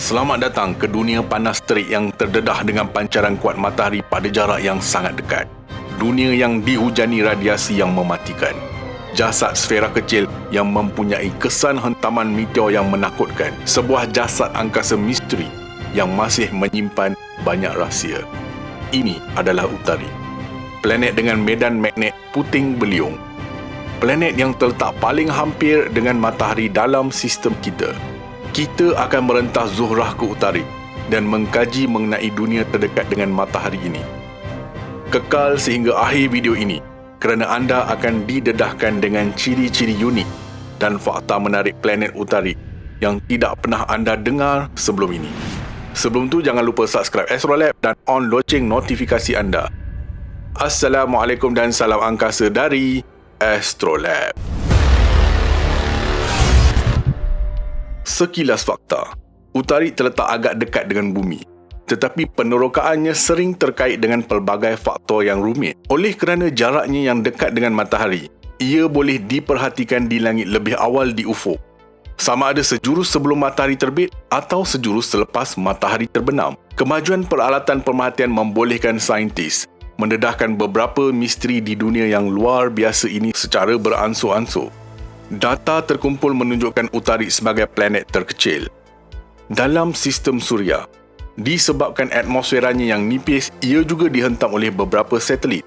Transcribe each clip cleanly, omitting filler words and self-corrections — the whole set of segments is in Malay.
Selamat datang ke dunia panas terik yang terdedah dengan pancaran kuat matahari pada jarak yang sangat dekat. Dunia yang dihujani radiasi yang mematikan. Jasad sfera kecil yang mempunyai kesan hentaman meteor yang menakutkan. Sebuah jasad angkasa misteri yang masih menyimpan banyak rahsia. Ini adalah Utari. Planet dengan medan magnet puting beliung. Planet yang terletak paling hampir dengan matahari dalam sistem kita. Kita akan merentas Zuhrah ke Utari dan mengkaji mengenai dunia terdekat dengan matahari ini. Kekal sehingga akhir video ini kerana anda akan didedahkan dengan ciri-ciri unik dan fakta menarik planet Utari yang tidak pernah anda dengar sebelum ini. Sebelum tu jangan lupa subscribe Astrolab dan on loceng notifikasi anda. Assalamualaikum dan salam angkasa dari Astrolab. Sekilas fakta, Utari terletak agak dekat dengan bumi, tetapi penerokaannya sering terkait dengan pelbagai faktor yang rumit. Oleh kerana jaraknya yang dekat dengan matahari, ia boleh diperhatikan di langit lebih awal di ufuk, sama ada sejurus sebelum matahari terbit atau sejurus selepas matahari terbenam. Kemajuan peralatan pemerhatian membolehkan saintis mendedahkan beberapa misteri di dunia yang luar biasa ini secara beransur-ansur. Data terkumpul menunjukkan Utari sebagai planet terkecil dalam sistem suria. Disebabkan atmosferanya yang nipis, ia juga dihentam oleh beberapa satelit.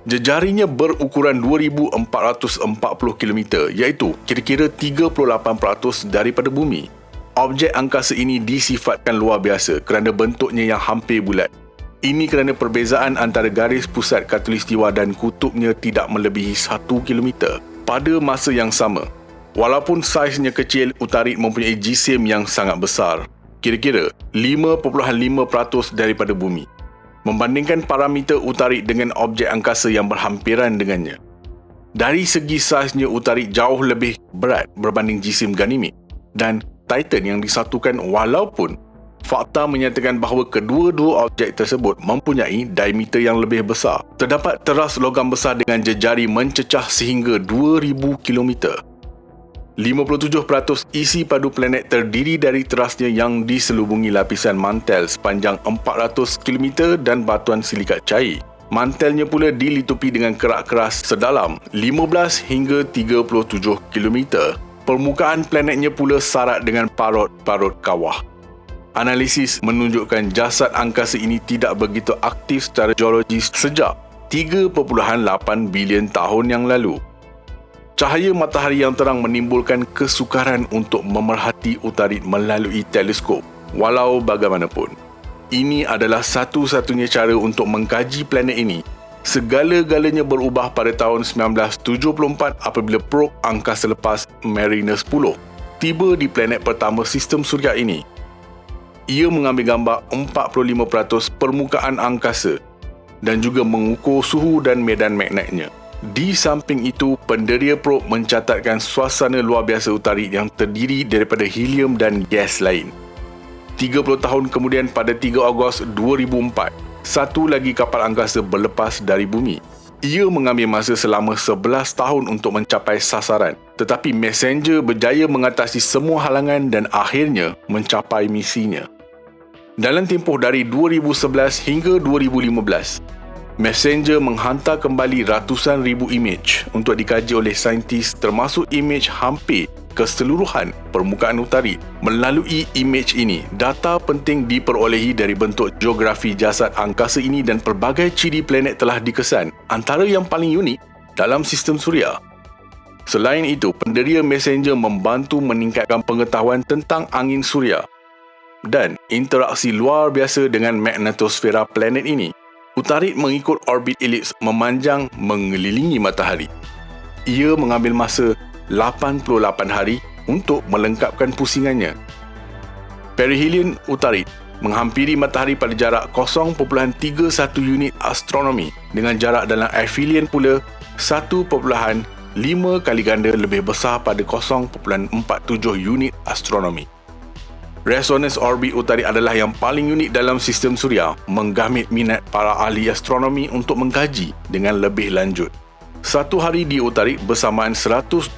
Jejarinya berukuran 2,440 km, iaitu kira-kira 38% daripada bumi. Objek angkasa ini disifatkan luar biasa kerana bentuknya yang hampir bulat. Ini kerana perbezaan antara garis pusat khatulistiwa dan kutubnya tidak melebihi 1 km. Pada masa yang sama, walaupun saiznya kecil, Utari mempunyai jisim yang sangat besar, kira-kira 5.5% daripada bumi. Membandingkan parameter Utari dengan objek angkasa yang berhampiran dengannya, dari segi saiznya Utari jauh lebih berat berbanding jisim Ganymede dan Titan yang disatukan, walaupun fakta menyatakan bahawa kedua-dua objek tersebut mempunyai diameter yang lebih besar. Terdapat teras logam besar dengan jejari mencecah sehingga 2,000 km. 57% isi padu planet terdiri dari terasnya yang diselubungi lapisan mantel sepanjang 400 km dan batuan silikat cair. Mantelnya pula dilitupi dengan kerak keras sedalam 15 hingga 37 km. Permukaan planetnya pula sarat dengan parut-parut kawah. Analisis menunjukkan jasad angkasa ini tidak begitu aktif secara geologis sejak 3.8 bilion tahun yang lalu. Cahaya matahari yang terang menimbulkan kesukaran untuk memerhati Utari melalui teleskop. Walau bagaimanapun, ini adalah satu-satunya cara untuk mengkaji planet ini. Segala-galanya berubah pada tahun 1974 apabila probe angkasa lepas Mariner 10 tiba di planet pertama sistem suria ini. Ia mengambil gambar 45% permukaan angkasa dan juga mengukur suhu dan medan magnetnya. Di samping itu, penderia probe mencatatkan suasana luar biasa Utari yang terdiri daripada helium dan gas lain. 30 tahun kemudian pada 3 Ogos 2004, satu lagi kapal angkasa berlepas dari bumi. Ia mengambil masa selama 11 tahun untuk mencapai sasaran, tetapi Messenger berjaya mengatasi semua halangan dan akhirnya mencapai misinya. Dalam tempoh dari 2011 hingga 2015, Messenger menghantar kembali ratusan ribu imej untuk dikaji oleh saintis, termasuk imej hampir keseluruhan permukaan Utari. Melalui imej ini, data penting diperolehi dari bentuk geografi jasad angkasa ini dan pelbagai ciri planet telah dikesan, antara yang paling unik dalam sistem suria. Selain itu, penderia Messenger membantu meningkatkan pengetahuan tentang angin suria dan interaksi luar biasa dengan magnetosfera planet ini. Utari mengikut orbit elips memanjang mengelilingi matahari. Ia mengambil masa 88 hari untuk melengkapkan pusingannya. Perihelion Utari menghampiri matahari pada jarak 0.31 unit astronomi, dengan jarak dalam aphelion pula 1.5 kali ganda lebih besar pada 0.47 unit astronomi. Resonance orbit Utari adalah yang paling unik dalam sistem suria, menggamit minat para ahli astronomi untuk mengkaji dengan lebih lanjut. Satu hari di Utarik bersamaan 176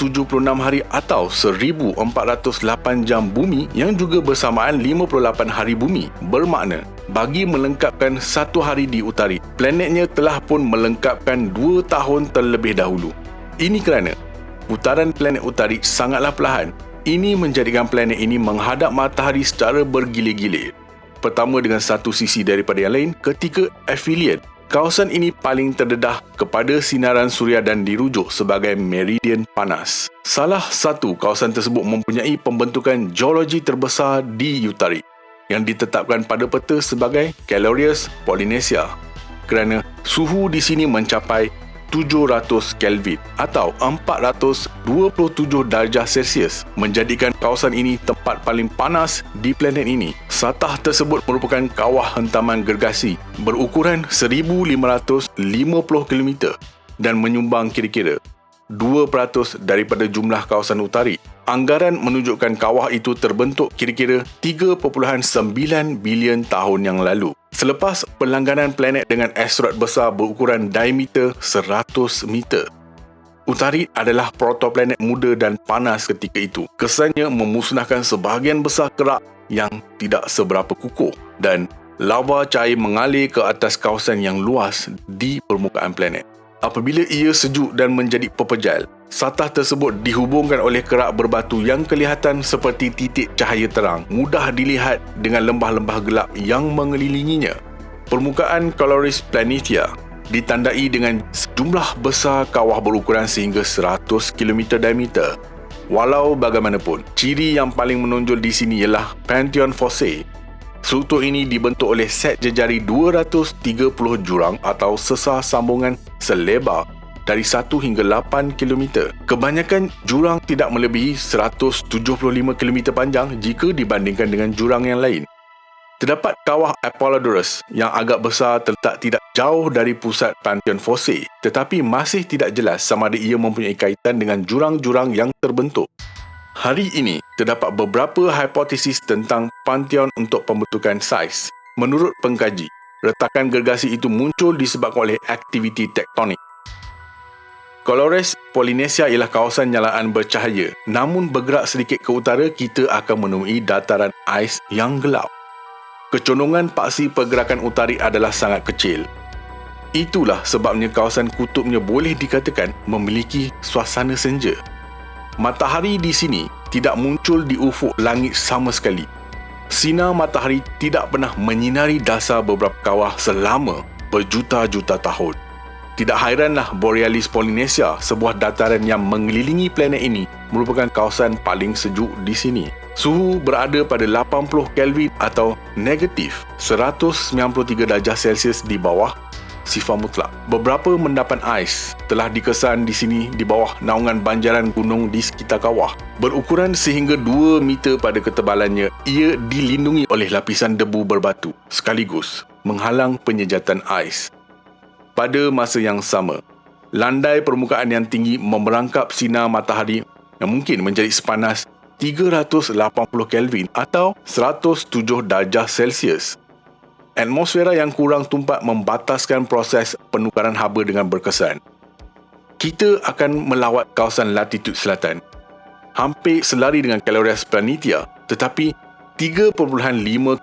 hari atau 1408 jam bumi yang juga bersamaan 58 hari bumi. Bermakna, bagi melengkapkan satu hari di Utarik, planetnya telah pun melengkapkan 2 tahun terlebih dahulu. Ini kerana putaran planet Utarik sangatlah perlahan. Ini menjadikan planet ini menghadap matahari secara bergilir-gilir. Pertama dengan satu sisi daripada yang lain ketika aphelion. Kawasan ini paling terdedah kepada sinaran suria dan dirujuk sebagai meridian panas. Salah satu kawasan tersebut mempunyai pembentukan geologi terbesar di Utarik yang ditetapkan pada peta sebagai Calorius Polynesia kerana suhu di sini mencapai 700 Kelvin atau 427 darjah Celsius, menjadikan kawasan ini tempat paling panas di planet ini. Satah tersebut merupakan kawah hentaman gergasi berukuran 1550 km dan menyumbang kira-kira 2% daripada jumlah kawasan Utarik. Anggaran menunjukkan kawah itu terbentuk kira-kira 3.9 bilion tahun yang lalu. Selepas pelangganan planet dengan asteroid besar berukuran diameter 100 meter. Utarik adalah protoplanet muda dan panas ketika itu. Kesannya memusnahkan sebahagian besar kerak yang tidak seberapa kukuh dan lava cair mengalir ke atas kawasan yang luas di permukaan planet. Apabila ia sejuk dan menjadi pepejal, satah tersebut dihubungkan oleh kerak berbatu yang kelihatan seperti titik cahaya terang, mudah dilihat dengan lembah-lembah gelap yang mengelilinginya. Permukaan Calorius Planitia ditandai dengan sejumlah besar kawah berukuran sehingga 100 km diameter. Walau bagaimanapun, ciri yang paling menonjol di sini ialah Pantheon Fossey. Struktur ini dibentuk oleh set jejari 230 jurang atau sesar sambungan selebar dari 1 hingga 8 km. Kebanyakan jurang tidak melebihi 175 km panjang jika dibandingkan dengan jurang yang lain. Terdapat kawah Apollodorus yang agak besar terletak tidak jauh dari pusat Pantheon Fossey, tetapi masih tidak jelas sama ada ia mempunyai kaitan dengan jurang-jurang yang terbentuk. Hari ini, terdapat beberapa hipotesis tentang Pantheon untuk pembentukan saiz. Menurut pengkaji, retakan gergasi itu muncul disebabkan oleh aktiviti tektonik. Calorius Polynesia ialah kawasan nyalaan bercahaya, namun bergerak sedikit ke utara kita akan menemui dataran ais yang gelap. Kecondongan paksi pergerakan Utarik adalah sangat kecil. Itulah sebabnya kawasan kutubnya boleh dikatakan memiliki suasana senja. Matahari di sini tidak muncul di ufuk langit sama sekali. Sinar matahari tidak pernah menyinari dasar beberapa kawah selama berjuta-juta tahun. Tidak hairanlah Borealis Polynesia, sebuah dataran yang mengelilingi planet ini, merupakan kawasan paling sejuk di sini. Suhu berada pada 80 Kelvin atau negatif 193 darjah Celsius di bawah sifar mutlak. Beberapa mendapan ais telah dikesan di sini di bawah naungan banjaran gunung di sekitar kawah. Berukuran sehingga 2 meter pada ketebalannya, ia dilindungi oleh lapisan debu berbatu sekaligus menghalang penyejatan ais. Pada masa yang sama, landai permukaan yang tinggi memerangkap sinar matahari yang mungkin menjadi sepanas 380 Kelvin atau 107 darjah Celsius. Atmosfera yang kurang tumpat membataskan proses penukaran haba dengan berkesan. Kita akan melawat kawasan latitude selatan, hampir selari dengan Calorius Planitia, tetapi 3.5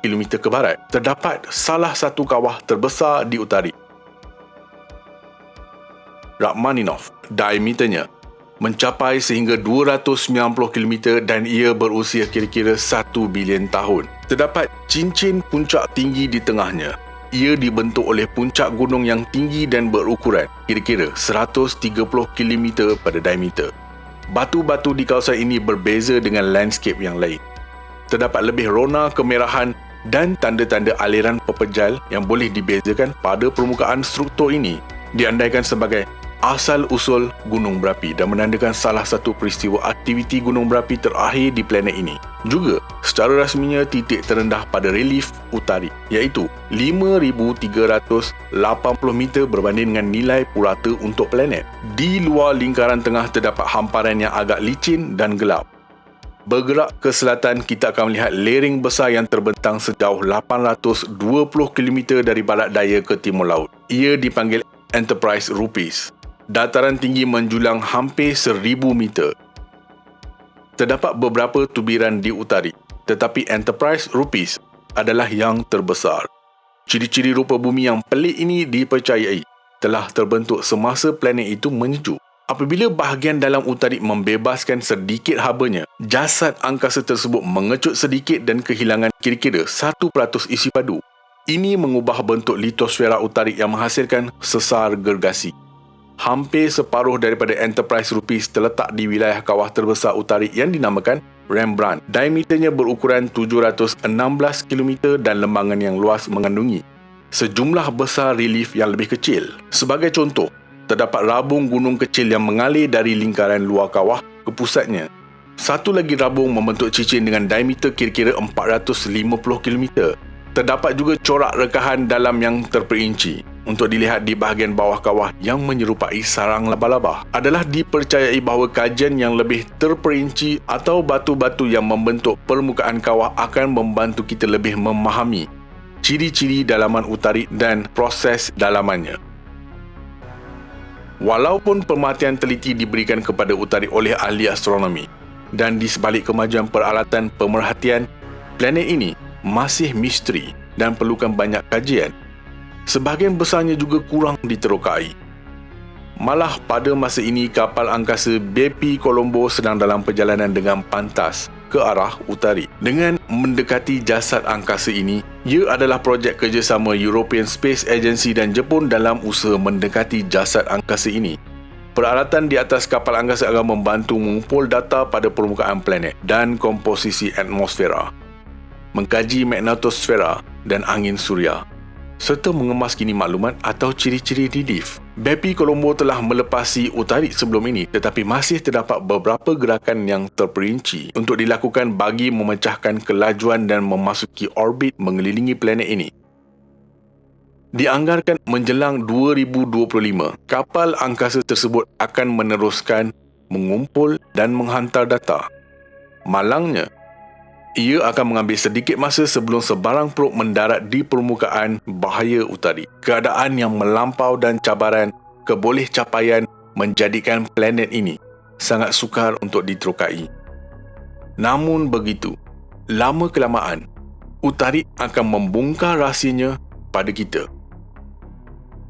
km ke barat terdapat salah satu kawah terbesar di Utarik. Rachmaninoff, diameternya mencapai sehingga 290 km dan ia berusia kira-kira 1 bilion tahun. Terdapat cincin puncak tinggi di tengahnya. Ia dibentuk oleh puncak gunung yang tinggi dan berukuran kira-kira 130 km pada diameter. Batu-batu di kawasan ini berbeza dengan landscape yang lain. Terdapat lebih rona kemerahan dan tanda-tanda aliran pepejal yang boleh dibezakan pada permukaan struktur ini, diandaikan sebagai asal-usul gunung berapi dan menandakan salah satu peristiwa aktiviti gunung berapi terakhir di planet ini. Juga, secara rasminya titik terendah pada relief Utarik, iaitu 5,380 meter berbanding dengan nilai purata untuk planet. Di luar lingkaran tengah terdapat hamparan yang agak licin dan gelap. Bergerak ke selatan, kita akan melihat lereng besar yang terbentang sejauh 820 km dari barat daya ke timur laut. Ia dipanggil Enterprise Rupice. dataran tinggi menjulang hampir 1,000 meter. Terdapat beberapa tubiran di Utarik, tetapi Enterprise Rupees adalah yang terbesar. Ciri-ciri rupa bumi yang pelik ini dipercayai telah terbentuk semasa planet itu menyejuk. Apabila bahagian dalam Utarik membebaskan sedikit habanya, jasad angkasa tersebut mengecut sedikit dan kehilangan kira-kira 1% isi padu. Ini mengubah bentuk litosfera Utarik yang menghasilkan sesar gergasi. Hampir separuh daripada Enterprise Rupees terletak di wilayah kawah terbesar Utarik yang dinamakan Rembrandt. Diameternya berukuran 716 km dan lembangan yang luas mengandungi sejumlah besar relief yang lebih kecil. Sebagai contoh, terdapat rabung gunung kecil yang mengalir dari lingkaran luar kawah ke pusatnya. Satu lagi rabung membentuk cincin dengan diameter kira-kira 450 km. Terdapat juga corak rekahan dalam yang terperinci untuk dilihat di bahagian bawah kawah yang menyerupai sarang laba-laba. Adalah dipercayai bahawa kajian yang lebih terperinci atau batu-batu yang membentuk permukaan kawah akan membantu kita lebih memahami ciri-ciri dalaman Utarik dan proses dalamannya. Walaupun pemerhatian teliti diberikan kepada Utarik oleh ahli astronomi dan di sebalik kemajuan peralatan pemerhatian, planet ini masih misteri dan perlukan banyak kajian. Sebahagian besarnya juga kurang diterokai. Malah pada masa ini kapal angkasa BP Colombo sedang dalam perjalanan dengan pantas ke arah Utarik. Dengan mendekati jasad angkasa ini, ia adalah projek kerjasama European Space Agency dan Jepun dalam usaha mendekati jasad angkasa ini. Peralatan di atas kapal angkasa akan membantu mengumpul data pada permukaan planet dan komposisi atmosfera, mengkaji magnetosfera dan angin suria, serta mengemas kini maklumat atau ciri-ciri relief. BP Colombo telah melepasi Utarik sebelum ini, tetapi masih terdapat beberapa gerakan yang terperinci untuk dilakukan bagi memecahkan kelajuan dan memasuki orbit mengelilingi planet ini. Dianggarkan menjelang 2025, kapal angkasa tersebut akan meneruskan mengumpul dan menghantar data. Malangnya, ia akan mengambil sedikit masa sebelum sebarang probe mendarat di permukaan bahaya Utarik. Keadaan yang melampau dan cabaran kebolehcapaian menjadikan planet ini sangat sukar untuk diterokai. Namun begitu, lama-kelamaan, Utarik akan membongkar rahsianya pada kita.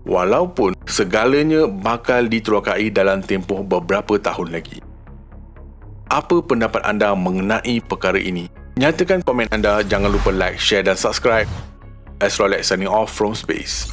Walaupun segalanya bakal diterokai dalam tempoh beberapa tahun lagi. Apa pendapat anda mengenai perkara ini? Nyatakan komen anda, jangan lupa like, share dan subscribe. Astrolek signing off from space.